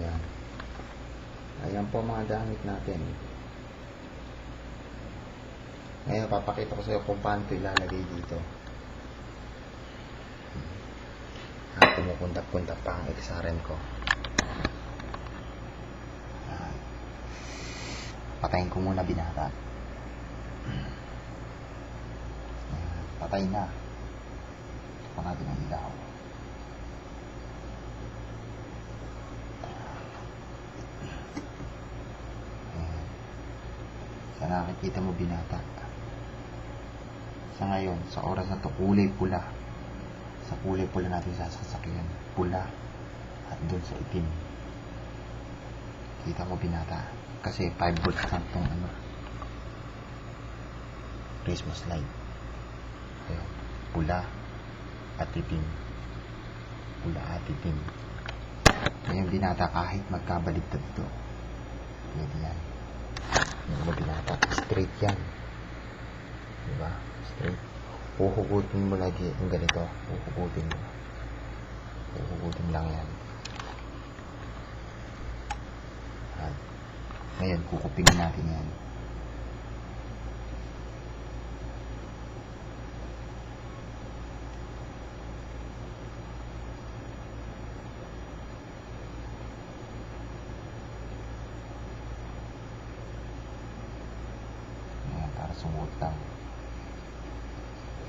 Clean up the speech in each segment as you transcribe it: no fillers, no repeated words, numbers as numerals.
Ayan. Ayan po mga gamit natin. Ngayon, papakita ko sa iyo kung paano ito ilalagay dito. Tumukundak-kundak pa ang XRM ko. Ayan. Patayin ko muna binata. Ayan. Patay na. Ito pa natin ang ilaw. Ayan. Sa nakikita mo binata. Sa ngayon, sa oras na ito, kulay pula. Sa kulay pula natin sasakyan. Pula. At doon sa itim. Kita mo binata. Kasi 5 volts lang itong Christmas light. Ayan. Pula at itim. Pula at itim. Ngayon binata, kahit magkabaligtad ito. Pwede yan. Ngayon binata, straight yan. Diba? Straight. Huhugutin mo lagi yung ganito. Huhugutin mo. Huhugutin lang yan. At ngayon, kukupingin natin yan. Ayan, para sumuot lang.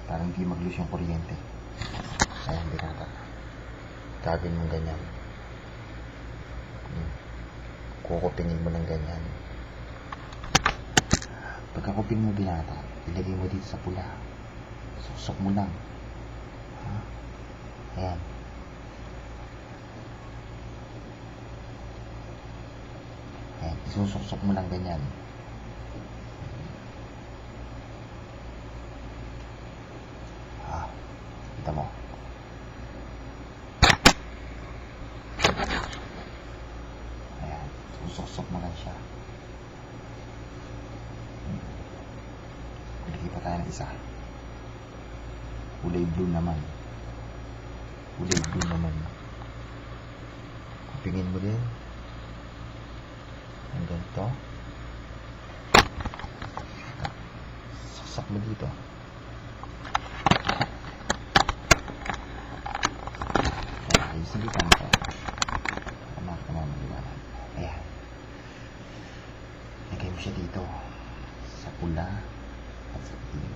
Para hindi mag-lose yung kuryente. Ayan, binata. Gagawin mo ganyan. Kukupingin mo ng ganyan. Pagkakupin mo binata, ilagay mo dito sa pula. Susok mo lang. Ha? Ayan. Ayan, isusok mo lang ganyan. Kita mo. Ayan. Susok-sok mo lang siya. Bigyan pa tayo ng isa. Kulay blue naman. Kulay blue naman. Kupingin mo din. Ang ganito. Susok mo dito. Salitan ko. Tama ka naman maliwanag. Ayan. Lagay mo siya dito. Sa pula at sa itim.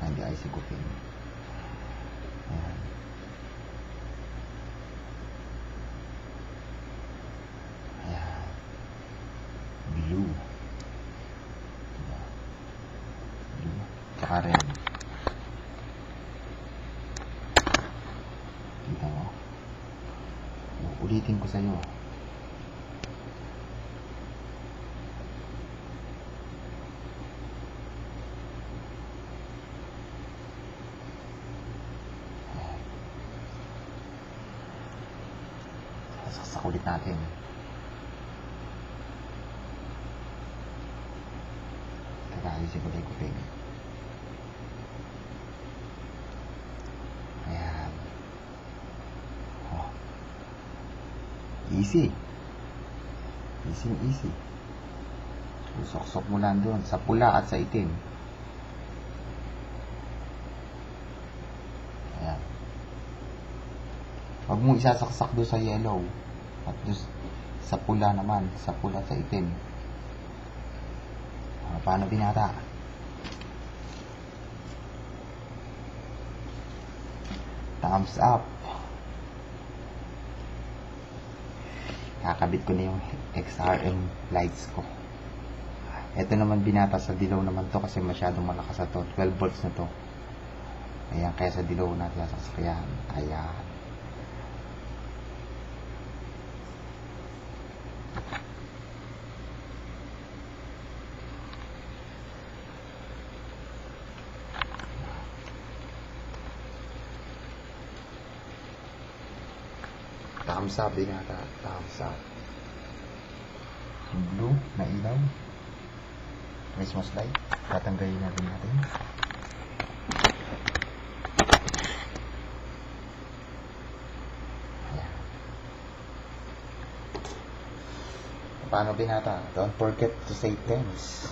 Hindi ay sigupin. Ayan. Ayan. Blue. Diba? Blue. Tsaka red. Kita mo. Ulitin ko sa'yo. Saksak ulit natin. Kakaalisin ko na yung kuping. Ayan. Easy. Easy. Susok-sok mo lang doon sa pula at sa itim. Ayan. Huwag mo isasaksak doon sa yellow. At doon sa pula naman. Sa pula at sa itim. Paano binata? Thumbs up. Kakabit ko na yung XRM lights ko. Ito naman binata sa dilaw naman to kasi masyadong malakas na to. 12 volts na to. Ayan, kaya sa dilaw natin sasakyan. Ayan. Thumbs up din ata. Thumbs up. Yung blue na ilaw. Christmas light. Tatanggalin natin. Paano binata? Don't forget to say thanks.